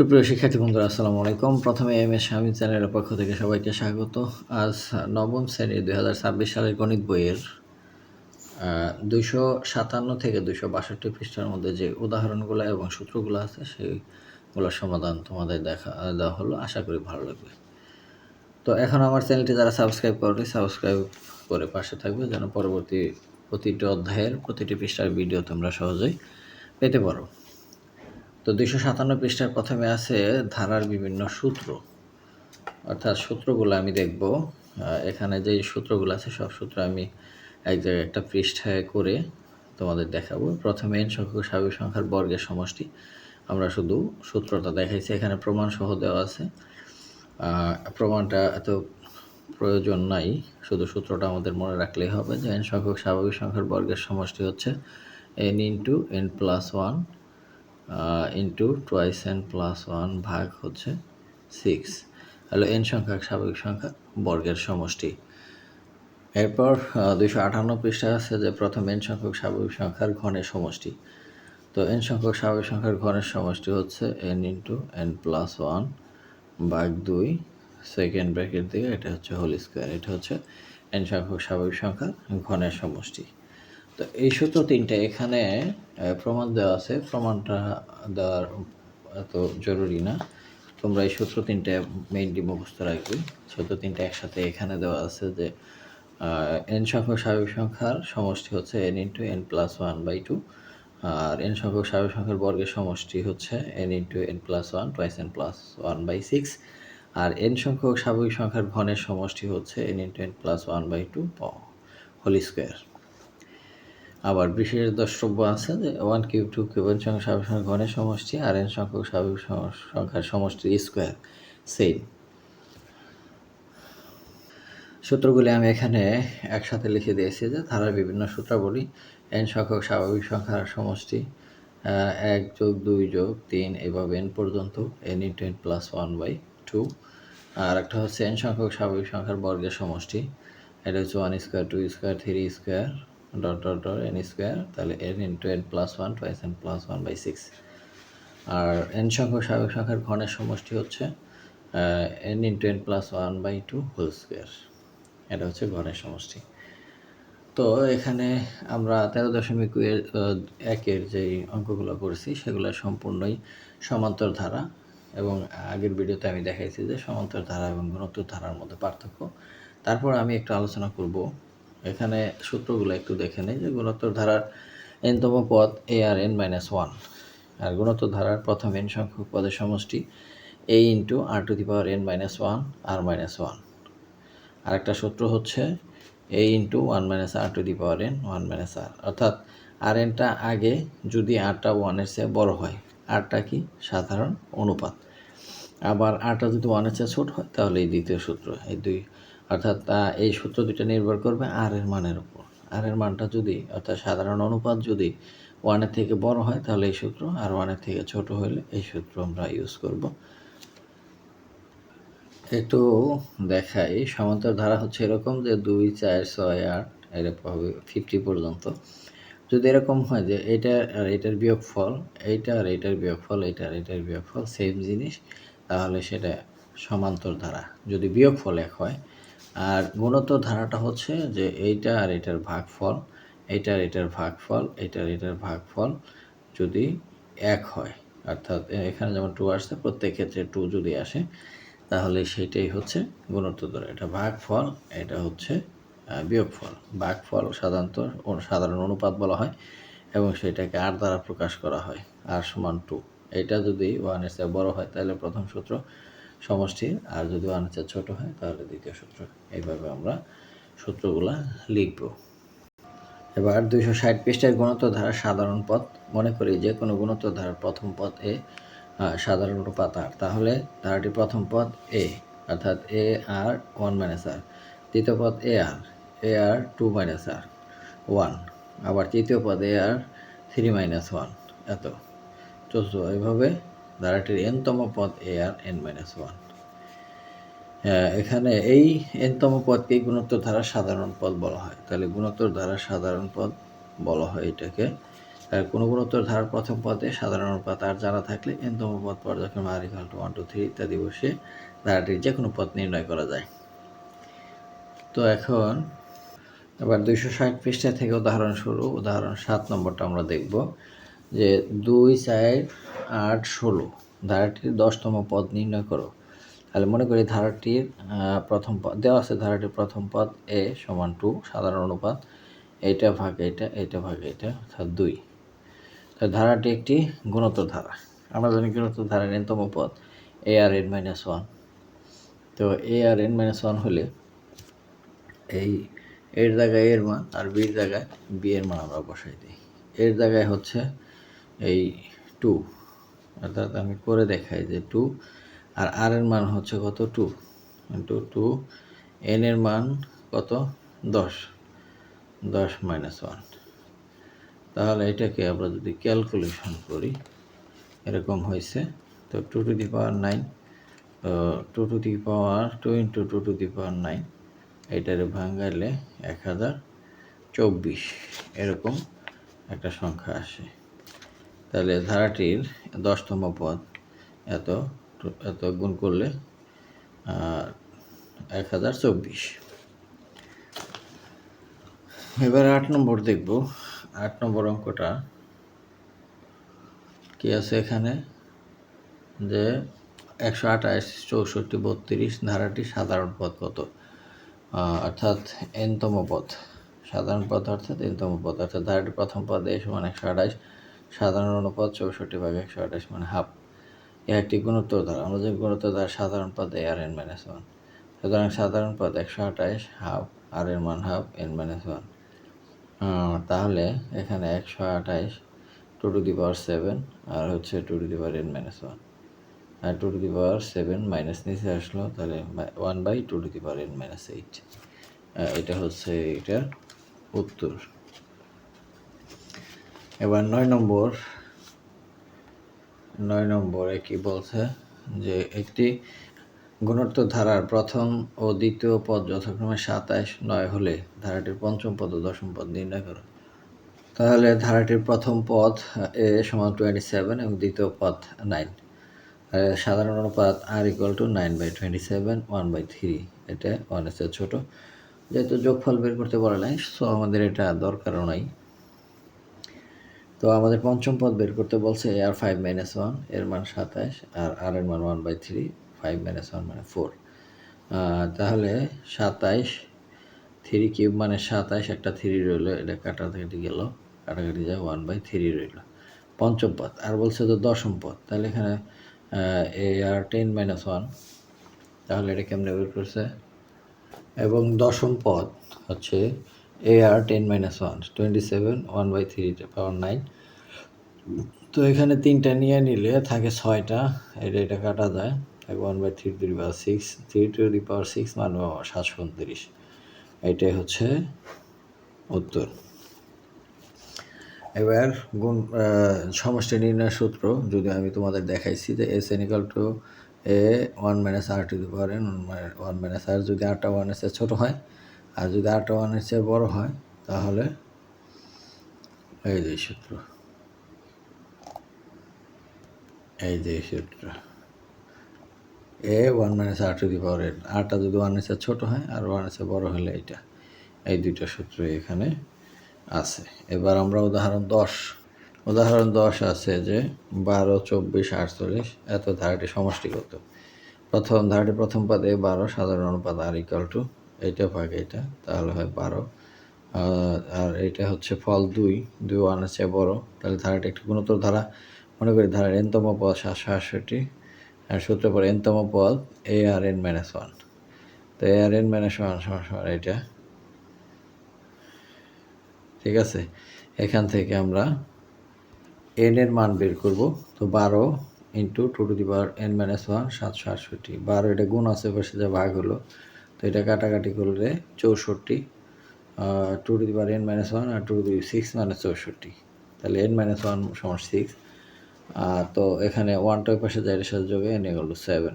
সুপ্রিয় শিক্ষার্থী বন্ধুরা, আসসালামু আলাইকুম। প্রথমে এমএস শামীম চ্যানেলের পক্ষ থেকে সবাইকে স্বাগত। আজ নবম শ্রেণীর ২০২৬ সালের গণিত বইয়ের ২৫৭ থেকে ২৬২ পৃষ্ঠার মধ্যে যে উদাহরণগুলো এবং সূত্রগুলো আছে সেগুলোর সমাধান তোমাদের দেওয়া হলো। আশা করি ভালো লাগবে। তো এখন আমার চ্যানেলটি যারা সাবস্ক্রাইব করেনি, সাবস্ক্রাইব করে পাশে থাকবে যেন পরবর্তী প্রতিটি অধ্যায়ের প্রতিটি পৃষ্ঠার ভিডিও তোমরা সহজেই পেতে পারো। তো ২৫৭ পৃষ্ঠার প্রথমে আছে ধারার বিভিন্ন সূত্র, অর্থাৎ সূত্রগুলো আমি দেখব। এখানে যে সূত্রগুলো আছে সব সূত্র আমি এক জায়গায় একটা পৃষ্ঠায় করে তোমাদের দেখাবো। প্রথমে n সংখ্যক স্বাভাবিক সংখ্যার বর্গের সমষ্টি, আমরা শুধু সূত্রটা দেখাইছি, এখানে প্রমাণ সহ দেওয়া আছে। প্রমাণটা এত প্রয়োজন নাই, শুধু সূত্রটা আমাদের মনে রাখলেই হবে যে n সংখ্যক স্বাভাবিক সংখ্যার বর্গের সমষ্টি হচ্ছে n into n plus one into twice n plus one ভাগ হচ্ছে 6, হলো n সংখ্যক স্বাভাবিক সংখ্যা বর্গের সমষ্টি। এরপর ২৫৮ পৃষ্ঠায় আছে যে প্রথম n সংখ্যক স্বাভাবিক সংখ্যার ঘনের সমষ্টি। তো n সংখ্যক স্বাভাবিক সংখ্যার ঘনের সমষ্টি হচ্ছে n into n plus one ভাগ 2 সেকেন্ড ব্র্যাকেট দিয়ে এটা হচ্ছে হোল স্কোয়ার। এটা হচ্ছে n সংখ্যক স্বাভাবিক সংখ্যার ঘনের সমষ্টি। তো এই সূত্র তিনটে এখানে প্রমাণ দেওয়া আছে, প্রমাণটা দেওয়ার এত জরুরি না, তোমরা এই সূত্র তিনটে মেইনলি মুখস্থ রাখবে। সূত্র তিনটে একসাথে এখানে দেওয়া আছে যে n সংখ্যক স্বাভাবিক সংখ্যার সমষ্টি হচ্ছে n into n plus one by two, আর n সংখ্যক স্বাভাবিক সংখ্যার বর্গের সমষ্টি হচ্ছে n into n plus one twice n plus one by 6, আর n সংখ্যক স্বাভাবিক সংখ্যার ঘনের সমষ্টি হচ্ছে n into n plus one by two whole square. আবার বিশেষ দ্রষ্টব্য আছে যে 1 কিউব 2 কিউব n সংখ্যক স্বাভাবিক সংখ্যার ঘনের সমষ্টি আর n সংখ্যক স্বাভাবিক সংখ্যার সমষ্টির স্কোয়ার সেম। সূত্রগুলি আমি এখানে একসাথে লিখে দিয়েছি যে ধারার বিভিন্ন সূত্রাবলী n সংখ্যক স্বাভাবিক সংখ্যার সমষ্টি 1 যোগ 2 যোগ 3 এভাবে n পর্যন্ত n into n plus one by two, আর একটা হচ্ছে n সংখ্যক স্বাভাবিক সংখ্যার বর্গের সমষ্টি, এটা হচ্ছে 1 square 2 square 3 square dot dot dot n square, তাহলে n into n plus one twice n plus one by 6, আর n সংখ্যক স্বাভাবিক সংখ্যার ঘনের সমষ্টি হচ্ছে n into n plus one by two whole square. এটা হচ্ছে ঘনের সমষ্টি। তো এখানে আমরা 13.1-এর যেই অঙ্কগুলো করেছি সেগুলো সম্পূর্ণই সমান্তর ধারা, এবং আগের ভিডিওতে আমি দেখাইছি যে সমান্তর ধারা এবং গুণোত্তর ধারার মধ্যে পার্থক্য। তারপর আমি একটু আলোচনা করব, এখানে সূত্রগুলো একটু দেখে নেই যে গুণোত্তর ধারার n-তম পদ a r n minus one, আর গুণোত্তর ধারার প্রথম n সংখ্যক পদের সমষ্টি a into r to the power n minus one r minus one. আরেকটা সূত্র হচ্ছে a into one minus r to the power n one minus r, অর্থাৎ আর এনটা আগে যদি আরটা ওয়ানের চেয়ে বড় হয়, আরটা কি সাধারণ অনুপাত, আবার আরটা যদি ওয়ানের চেয়ে ছোট হয় তাহলে এই দ্বিতীয় সূত্র, এই দুই, অর্থাৎ এই সূত্র দুইটা নির্ভর করবে আর এর মানের উপর। আর এর মানটা যদি, অর্থাৎ সাধারণ অনুপাত যদি ওয়ানের থেকে বড় হয় তাহলে এই সূত্র, আর ওয়ানের থেকে ছোট হলে এই সূত্র আমরা ইউজ করব। একটু দেখাই, সমান্তর ধারা হচ্ছে এরকম যে 2 4 6 8 এরকম হবে 50 পর্যন্ত। যদি এরকম হয় যে এটা আর এটার বিয়োগফল, এইটা আর এটার বিয়োগফল, এইটা আর এটার বিয়োগফল সেম জিনিস, তাহলে সেটা সমান্তর ধারা, যদি বিয়োগফল এক হয়। আর গুণোত্তর ধারাটা হচ্ছে যে এইটা আর এটার ভাগফল, এইটা আর এটার ভাগফল, এইটা আর এটার ভাগফল যদি এক হয়, অর্থাৎ এখানে যেমন 2 আসছে, প্রত্যেক ক্ষেত্রে 2 যদি আসে তাহলে সেটাই হচ্ছে গুণোত্তর ধারা। এটা ভাগফল, এটা হচ্ছে বিয়োগফল। ভাগফল সাধারণত সাধারণ অনুপাত বলা হয় এবং সেটাকে আর দ্বারা প্রকাশ করা হয়, আর সমান 2। এটা যদি ওয়ানের চেয়ে বড় হয় তাহলে প্রথম সূত্র সমষ্টির, আর যদি ওয়ানের চেয়ে ছোট হয় তাহলে দ্বিতীয় সূত্র। এইভাবে আমরা সূত্রগুলা লিখব। এবার 260 পৃষ্ঠায় গুণোত্তর ধারার সাধারণ পদ। মনে করি যে কোনো গুণোত্তর ধারার প্রথম পদ এ, সাধারণ অনুপাত আর, তাহলে ধারাটির প্রথম পদ এ, অর্থাৎ এ আর ওয়ান মাইনাস আর, দ্বিতীয় পদ এ আর টু মাইনাস আর ওয়ান, আবার তৃতীয় পদ এ আর থ্রি মাইনাস ওয়ান, এত চতুর্থ। এইভাবে ধারাটির n-তম পদ এ আর n মাইনাস ওয়ান। এখানে এই n-তম পদকেই গুণোত্তর ধারার সাধারণ পদ বলা হয়। তাহলে গুণোত্তর ধারার সাধারণ পদ বলা হয় এটাকে, কোনো গুণোত্তর ধারার প্রথম পদে সাধারণ অনুপাত আর জানা থাকলে এনতম পদ পর্যায়ক্রমে r = 1 2 3 ইত্যাদি বসিয়ে ধারাটির যে কোনো পদ নির্ণয় করা যায়। তো এখন এবার 260 পৃষ্ঠা থেকে উদাহরণ শুরু। উদাহরণ 7 নম্বরটা আমরা দেখব যে 2 4 8 16 ধারাটির 10তম পদ নির্ণয় করো। তাহলে মনে করি ধারাটির প্রথম পদ দেওয়া আছে, ধারাটির প্রথম পদ a = 2 সাধারণ অনুপাত, এইটা ভাগ এইটা, এইটা ভাগ এইটা, অর্থাৎ 2। তো ধারাটি একটি গুণোত্তর ধারা। আমরা জানি গুণোত্তর ধারার n-তম পদ arn-1। তো arn-1 হলে এই এর জায়গায় এর মান আর বির জায়গায় বি এর মান আমরা বসাই দিই। এর জায়গায় হচ্ছে এই 2, অর্থাৎ আমি করে দেখাই যে 2, আর আর এর মান হচ্ছে কত 2 ইন্টু 2, এন এর মান কত 10 -1। তাহলে এটাকে আমরা যদি ক্যালকুলেশন করি এরকম হয়েছে। তো 2 to the power 9, 2 to the power 2 into 2 to the পাওয়ার 9, এইটারে ভাঙাইলে 1024 এরকম একটা সংখ্যা আসে। তাহলে ধারাটির 10তম পদ এত এত গুণ করলে 1024। এবার 8 নম্বর দেখব। 8 নম্বর অঙ্কটা কি আছে এখানে যে 128 64 32 ধারাটি সাধারণ পদ কত, অর্থাৎ n-তম পদ। সাধারণ পদ অর্থাৎ n-তম পদ, অর্থাৎ ধারাটির প্রথম পদ a = 128 সাধারণ অনুপাত 64/128 মানে হাফ। এ একটি গুণোত্তর ধারা। আমরা যে গুণোত্তর ধারা সাধারণ পদ arn-1, সুতরাং সাধারণ পদ 128 হাফ, আর এর মান হাফ n-1। তাহলে এখানে 128 2 টু দি পাওয়ার 7 আর হচ্ছে 2 টু দি পাওয়ার n-1, আর 2 টু দি পাওয়ার 7 মাইনাস নিচে আসলো, তাহলে 1/2 টু দি পাওয়ার n-8। এটা হচ্ছে এটার উত্তর। এবার 9 নম্বরে কি বলছে যে একটি গুণোত্তর ধারার প্রথম ও দ্বিতীয় পদ যথাক্রমে 27 9 হলে ধারাটির পঞ্চম পদ ও দশম পদ নির্ণয় করো। তাহলে ধারাটির প্রথম পদ a = 27 এবং দ্বিতীয় পদ 9। সাধারণ অনুপাত r = 9/27 1/3, এটা 1 এর ছোট। যেহেতু যোগফল বের করতে বলে নাই, সো আমাদের এটা দরকারও নাই। তো আমাদের পঞ্চম পদ বের করতে বলছে আর 5 - 1, এর মান 27 আর আর এর মান 1/3, 5 - 1 মানে 4। তাহলে 27 3 কিউব মানে 27, একটা 3 রইল, এটা কাটাকাটি গেল, কাটাকাটি যায় 1/3 রইল পঞ্চম পদ। আর বলছে তো দশম পদ, তাহলে এখানে আর 10 - 1, তাহলে এটা কেমনে বের করছে, এবং দশম পদ হচ্ছে আর 10 - 1 27 1/3 পাওয়ার 9। তো এখানে 3টা নিয়ে নিলে থাকে 6টা, এটা কাটা যায়, থাকে 1/3 two the power 6, 3 two the পাওয়ার 6 মানে 729। এটাই হচ্ছে উত্তর। এবার সমষ্টি নির্ণয় সূত্র যদি আমি তোমাদের দেখাইছি যে SN = a 1 - r to the power n 1 - r, যদি rটা 1 এর চেয়ে ছোটো হয় আর যদি rটা 1 এর চেয়ে বড় হয় তাহলে এই যে সূত্র, এই যে সূত্র a 1 - r to the power n, rটা যদি 1 এর চেয়ে ছোটো হয় আর 1 এর চেয়ে বড় হলে এইটা, এই দুইটা সূত্র এখানে আছে। এবার আমরা উদাহরণ 10 আছে যে 12 24 48 এত ধারাটি সমষ্টিগত। ধারাটির প্রথম পদ a 12 সাধারণ অনুপাত r = এইটা ভাগ এইটা, তাহলে হয় 12, আর এইটা হচ্ছে ফল 2 1 এর চেয়ে বড়। তাহলে ধারাটি একটি গুণোত্তর ধারা। মনে করি ধারার n-তম পদ 768, আর সূত্র পর n-তম পদ arn-1। তো arn-1 এইটা, ঠিক আছে। এখান থেকে আমরা n এর মান বের করব। তো 12 into 2 to the power n-1 768, 12 এটা গুণ আছে পাশে যা ভাগ হলো, তো এটা কাটাকাটি করলে 64, 2 টু দি পাওয়ার n-1 আর 2 টু দি 6 মানে 64, তাহলে n-1 = 6। তো এখানে 1টা ওই পাশে যায়, এর সাথে যোগে n = 7।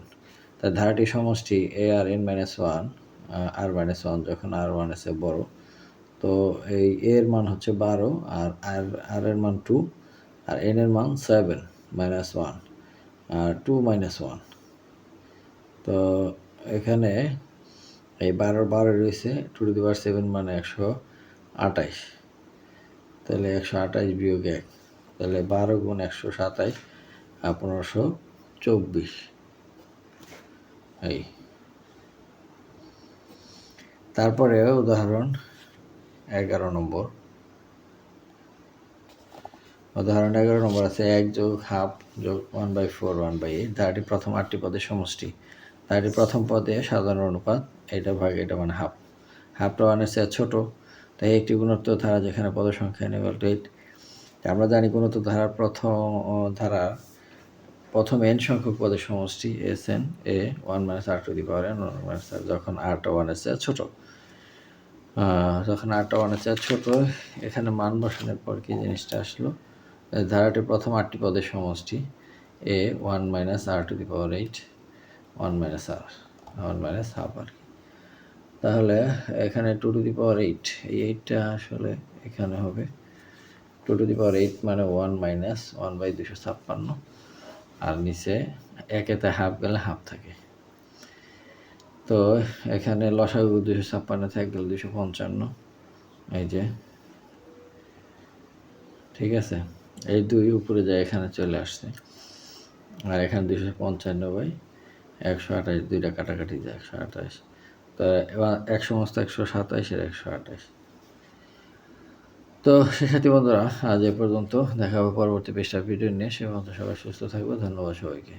তাই ধারাটি সমষ্টি arn-1 r-1 যখন r 1 এর চেয়ে বড়। তো তো এই এর মান হচ্ছে 12 আর আর এর মান 2 আর n এর মান 7 -1 আর 2 -1। তো এখানে এই 12 রয়েছে 2⁻7 মানে 128। তাহলে 128 বিয়োগ 1, তাহলে 12 গুণ 127 আর 1524। এই তারপরে উদাহরণ 11 নম্বর। উদাহরণ 11 নম্বর আছে 1 যোগ হাফ যোগ 1/4 1/8 ধারাটি প্রথম 8টি পদের সমষ্টি। ধারাটি প্রথম পদে সাধারণ অনুপাত, এটা ভাগ এটা মানে হাফ। হাফটা 1-এর চেয়ে ছোটো, তাই একটি গুণোত্তর ধারা যেখানে পদের সংখ্যা n=8। আমরা জানি গুণোত্তর ধারার প্রথম n সংখ্যক পদের সমষ্টি Sn a 1 - r⁴n 1 - r যখন rটা 1-এর চেয়ে ছোটো। যখন rটা 1-এর চেয়ে ছোটো, এখানে মান বসানোর পর কি জিনিসটা আসলো, ধারাটির প্রথম 8টি পদের সমষ্টি a 1 - r⁴ 1 - r 1 - হাফ আর কি। তাহলে এখানে 2⁻8, এই 8টা আসলে এখানে হবে 2⁻8 মানে 1 - 1/256, আর নিচে একেতে হাফ গেলে হাফ থাকে। তো এখানে লসাগু 256 থেকে গেলে 255, এই যে ঠিক আছে। এই 2 উপরে যায় এখানে চলে আসছে, আর এখানে 255/128, 2টা কাটাকাটি যায় 128। তো এবার 127 এর 128। তো শিক্ষার্থী বন্ধুরা, আজ এ পর্যন্ত। দেখা হবে পরবর্তী পৃষ্ঠার ভিডিও নিয়ে। সে পর্যন্ত সবাই সুস্থ থাকবে। ধন্যবাদ সবাইকে।